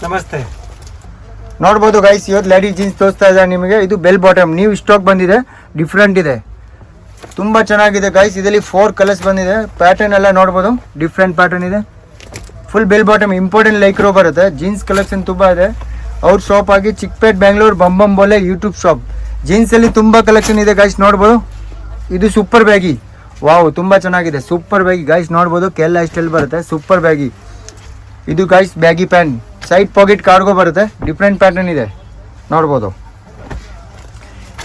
ನಮಸ್ತೆ. ನೋಡ್ಬೋದು ಗೈಸ್, ಇವತ್ತು ಲೇಡೀಸ್ ಜೀನ್ಸ್ ತೋರಿಸ್ತಾ ಇದ್ದಾರೆ ನಿಮಗೆ. ಇದು ಬೆಲ್ ಬಾಟಮ್ ನ್ಯೂ ಸ್ಟಾಕ್ ಬಂದಿದೆ, ಡಿಫ್ರೆಂಟ್ ಇದೆ, ತುಂಬ ಚೆನ್ನಾಗಿದೆ ಗೈಸ್. ಇದರಲ್ಲಿ 4 ಕಲರ್ಸ್ ಬಂದಿದೆ. ಪ್ಯಾಟರ್ನ್ ಎಲ್ಲ ನೋಡ್ಬೋದು, ಡಿಫ್ರೆಂಟ್ ಪ್ಯಾಟರ್ನ್ ಇದೆ. ಫುಲ್ ಬೆಲ್ ಬಾಟಮ್ ಇಂಪಾರ್ಟೆಂಟ್ ಲೈಕ್ರೋ ಬರುತ್ತೆ. ಜೀನ್ಸ್ ಕಲೆಕ್ಷನ್ ತುಂಬ ಇದೆ. ಅವ್ರ ಶಾಪ್ ಆಗಿ ಚಿಕ್ಕಪೇಟ್ ಬೆಂಗಳೂರು ಬಂಬೋಲೆ ಯೂಟ್ಯೂಬ್ ಶಾಪ್. ಜೀನ್ಸಲ್ಲಿ ತುಂಬ ಕಲೆಕ್ಷನ್ ಇದೆ ಗೈಸ್, ನೋಡ್ಬೋದು. ಇದು ಸೂಪರ್ ಬ್ಯಾಗಿ, ವಾವ್ ತುಂಬ ಚೆನ್ನಾಗಿದೆ. ಸೂಪರ್ ಬ್ಯಾಗಿ ಗೈಸ್, ನೋಡ್ಬೋದು. ಕೇರಳ ಸ್ಟೈಲ್ ಬರುತ್ತೆ, ಸೂಪರ್ ಬ್ಯಾಗಿ. ಇದು guys baggy pant, side packet cargo ಬರುತ್ತೆ, ಡಿಫ್ರೆಂಟ್ ಪ್ಯಾಟರ್ನ್ ಇದೆ, ನೋಡ್ಬೋದು.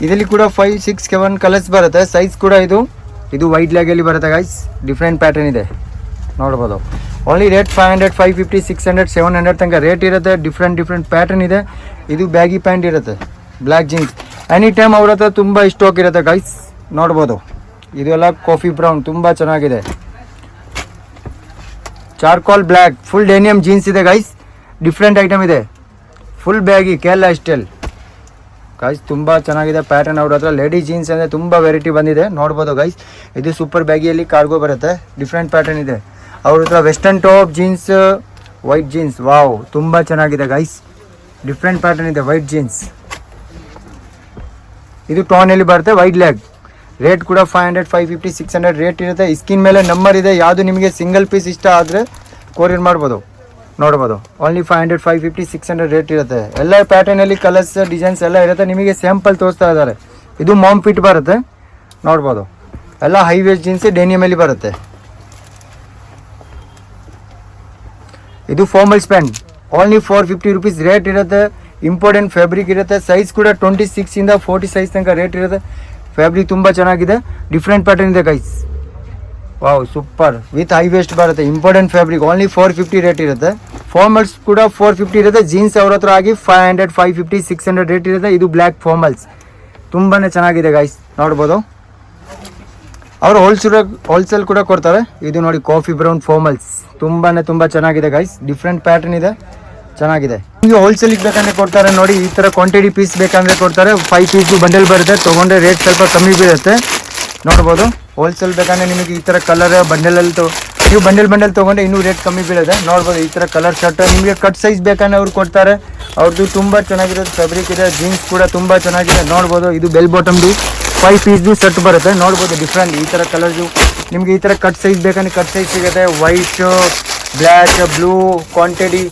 ಇದರಲ್ಲಿ ಕೂಡ 5, 6, 7 ಕಲರ್ಸ್ ಬರುತ್ತೆ. ಸೈಜ್ ಕೂಡ ಇದು ವೈಟ್ ಲೆಗಲ್ಲಿ ಬರುತ್ತೆ ಗೈಸ್, ಡಿಫ್ರೆಂಟ್ ಪ್ಯಾಟರ್ನ್ ಇದೆ, ನೋಡ್ಬೋದು. ಓನ್ಲಿ ರೇಟ್ 500, 550, 600, 700 ತನಕ ರೇಟ್ ಇರುತ್ತೆ. ಡಿಫ್ರೆಂಟ್ ಪ್ಯಾಟರ್ನ್ ಇದೆ. ಇದು ಬ್ಯಾಗಿ ಪ್ಯಾಂಟ್ ಇರುತ್ತೆ, ಬ್ಲ್ಯಾಕ್ ಜೀನ್ಸ್. ಎನಿ ಟೈಮ್ ಅವ್ರ ಹತ್ರ ತುಂಬ ಸ್ಟಾಕ್ ಇರುತ್ತೆ ಗೈಸ್, ನೋಡ್ಬೋದು. ಇದೆಲ್ಲ ಕಾಫಿ ಬ್ರೌನ್, ತುಂಬ ಚೆನ್ನಾಗಿದೆ. Charcoal black, full denim jeans ಇದೆ ಗೈಸ್, ಡಿಫ್ರೆಂಟ್ ಐಟಮ್ ಇದೆ. Full baggy Kerala style guys, ತುಂಬ ಚೆನ್ನಾಗಿದೆ ಪ್ಯಾಟರ್ನ್. ಅವ್ರ ಹತ್ರ ಲೇಡೀಸ್ ಜೀನ್ಸ್ ಅಂದರೆ ತುಂಬ ವೆರೈಟಿ ಬಂದಿದೆ, ನೋಡ್ಬೋದು ಗೈಸ್. ಇದು ಸೂಪರ್ ಬ್ಯಾಗಿಯಲ್ಲಿ ಕಾರ್ಗೋ ಬರುತ್ತೆ, ಡಿಫ್ರೆಂಟ್ ಪ್ಯಾಟರ್ನ್ ಇದೆ. ಅವ್ರ ಹತ್ರ western top jeans, white jeans, wow ತುಂಬ ಚೆನ್ನಾಗಿದೆ ಗೈಸ್, ಡಿಫ್ರೆಂಟ್ ಪ್ಯಾಟರ್ನ್ ಇದೆ. ವೈಟ್ ಜೀನ್ಸ್, ಇದು ಟಾನಲ್ಲಿ ಬರುತ್ತೆ, ವೈಟ್ ಲೆಗ್. ರೇಟ್ ಕೂಡ 500, 550, 600 ರೇಟ್ ಇರುತ್ತೆ. ಸ್ಕಿನ್ ಮೇಲೆ ನಂಬರ್ ಇದೆ. ಯಾವುದು ನಿಮಗೆ ಸಿಂಗಲ್ ಪೀಸ್ ಇಷ್ಟ ಆದರೆ ಕೊರಿಯರ್ ಮಾಡ್ಬೋದು, ನೋಡ್ಬೋದು. ಓನ್ಲಿ 500, 550, 600 ರೇಟ್ ಇರುತ್ತೆ. ಎಲ್ಲ ಪ್ಯಾಟರ್ನಲ್ಲಿ ಕಲರ್ಸ್ ಡಿಸೈನ್ಸ್ ಎಲ್ಲ ಇರುತ್ತೆ. ನಿಮಗೆ ಸ್ಯಾಂಪಲ್ ತೋರಿಸ್ತಾ ಇದ್ದಾರೆ. ಇದು ಮಾಮ್ ಫಿಟ್ ಬರುತ್ತೆ, ನೋಡ್ಬೋದು. ಎಲ್ಲ ಹೈ ವೇಸ್ಟ್ ಜೀನ್ಸ್ ಡೆನಿಯಮಲ್ಲಿ ಬರುತ್ತೆ. ಇದು formals pant, only 450 rupees rate ಇರುತ್ತೆ. ಇಂಪಾರ್ಟೆಂಟ್ ಫ್ಯಾಬ್ರಿಕ್ ಇರುತ್ತೆ. ಸೈಜ್ ಕೂಡ 26 ಇಂದ 40 ಸೈಜ್ ತನಕ ರೇಟ್ ಇರುತ್ತೆ. ಫ್ಯಾಬ್ರಿಕ್ ತುಂಬ ಚೆನ್ನಾಗಿದೆ, ಡಿಫ್ರೆಂಟ್ ಪ್ಯಾಟರ್ನ್ ಇದೆ guys, wow super. With high waste ಬರುತ್ತೆ, ಇಂಪಾರ್ಟೆಂಟ್ ಫ್ಯಾಬ್ರಿಕ್. ಓನ್ಲಿ 450 ರೇಟ್ ಇರುತ್ತೆ. ಫಾರ್ಮಲ್ಸ್ ಕೂಡ 450 ಇರುತ್ತೆ. ಜೀನ್ಸ್ ಅವ್ರ ಹತ್ರ ಆಗಿ 500, 550, 600 ರೇಟ್ ಇರುತ್ತೆ. ಇದು ಬ್ಲ್ಯಾಕ್ ಫಾರ್ಮಲ್ಸ್, ತುಂಬಾ ಚೆನ್ನಾಗಿದೆ ಗೈಸ್, ನೋಡ್ಬೋದು. ಅವರು ಹೋಲ್ಸೇಲ್ ಕೂಡ ಕೊಡ್ತಾರೆ. ಇದು ನೋಡಿ ಕಾಫಿ ಬ್ರೌನ್ ಫಾರ್ಮಲ್ಸ್, ತುಂಬ ಚೆನ್ನಾಗಿದೆ ಗೈಸ್, ಡಿಫ್ರೆಂಟ್ ಪ್ಯಾಟರ್ನ್ ಇದೆ, ಚೆನ್ನಾಗಿದೆ. ನಿಮಗೆ ಹೋಲ್ಸೇಲಿಗೆ ಬೇಕಂದ್ರೆ ಕೊಡ್ತಾರೆ ನೋಡಿ. ಈ ಥರ ಕ್ವಾಂಟಿಟಿ ಪೀಸ್ ಬೇಕಂದ್ರೆ ಕೊಡ್ತಾರೆ. 5 ಪೀಸ್ ಬಂಡಲ್ ಬರುತ್ತೆ, ತೊಗೊಂಡ್ರೆ ರೇಟ್ ಸ್ವಲ್ಪ ಕಮ್ಮಿ ಬೀಳುತ್ತೆ, ನೋಡ್ಬೋದು. ಹೋಲ್ಸೇಲ್ ಬೇಕಂದ್ರೆ ನಿಮಗೆ ಈ ಥರ ಕಲರ್ ಬಂಡಲಲ್ಲಿ ನೀವು ಬಂಡಲ್ ತೊಗೊಂಡ್ರೆ ಇನ್ನೂ ರೇಟ್ ಕಮ್ಮಿ ಬೀಳುತ್ತೆ, ನೋಡ್ಬೋದು. ಈ ಥರ ಕಲರ್ ಶರ್ಟ್ ನಿಮಗೆ ಕಟ್ ಸೈಜ್ ಬೇಕಂದ್ರೆ ಅವ್ರು ಕೊಡ್ತಾರೆ. ಅವ್ರದ್ದು ತುಂಬ ಚೆನ್ನಾಗಿರೋದು ಫ್ಯಾಬ್ರಿಕ್ ಇದೆ. ಜೀನ್ಸ್ ಕೂಡ ತುಂಬ ಚೆನ್ನಾಗಿದೆ, ನೋಡ್ಬೋದು. ಇದು ಬೆಲ್ ಬಾಟಮ್ದು 5 ಪೀಸ್ದು ಸೆಟ್ ಬರುತ್ತೆ, ನೋಡ್ಬೋದು. ಡಿಫ್ರೆಂಟ್ ಈ ಥರ ಕಲರ್ದು ನಿಮಗೆ ಈ ಥರ ಕಟ್ ಸೈಜ್ ಬೇಕಂದ್ರೆ ಕಟ್ ಸೈಜ್ ಸಿಗುತ್ತೆ. White, black, blue, quantity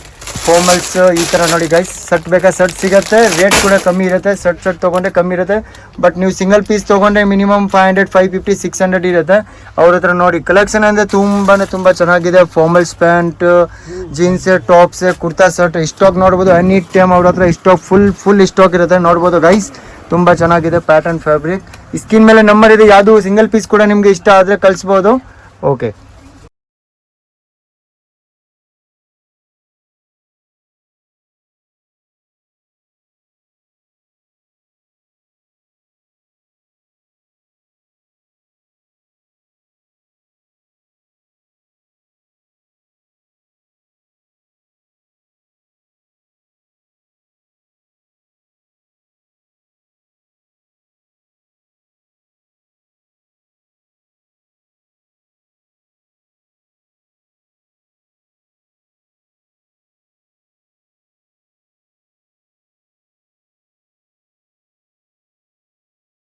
formals ಈ ಥರ ನೋಡಿ ಗೈಸ್. ಶರ್ಟ್ ಬೇಕಾ ಶರ್ಟ್ ಸಿಗುತ್ತೆ. ರೇಟ್ ಕೂಡ ಕಮ್ಮಿ ಇರುತ್ತೆ. ಶರ್ಟ್ ತೊಗೊಂಡ್ರೆ ಕಮ್ಮಿ ಇರುತ್ತೆ. ಬಟ್ ನೀವು ಸಿಂಗಲ್ ಪೀಸ್ ತೊಗೊಂಡ್ರೆ ಮಿನಿಮಮ್ 500, 550, 600 ಇರುತ್ತೆ. ಅವ್ರ ಹತ್ರ ನೋಡಿ ಕಲೆಕ್ಷನ್ ಅಂದರೆ ತುಂಬ ಚೆನ್ನಾಗಿದೆ. Formals pant, jeans, tops, kurta shirt stock ನೋಡ್ಬೋದು. ಎನಿ ಟೈಮ್ ಅವ್ರ ಹತ್ರ ಸ್ಟಾಕ್ ಫುಲ್ ಸ್ಟಾಕ್ ಇರುತ್ತೆ, ನೋಡ್ಬೋದು ಗೈಸ್. ತುಂಬ ಚೆನ್ನಾಗಿದೆ ಪ್ಯಾಟರ್ನ್ ಫ್ಯಾಬ್ರಿಕ್. ಸ್ಕಿನ್ ಮೇಲೆ ನಂಬರ್ ಇದೆ. ಯಾವುದು ಸಿಂಗಲ್ ಪೀಸ್ ಕೂಡ ನಿಮಗೆ ಇಷ್ಟ ಆದರೆ ಕಳಿಸ್ಬೋದು. ಓಕೆ.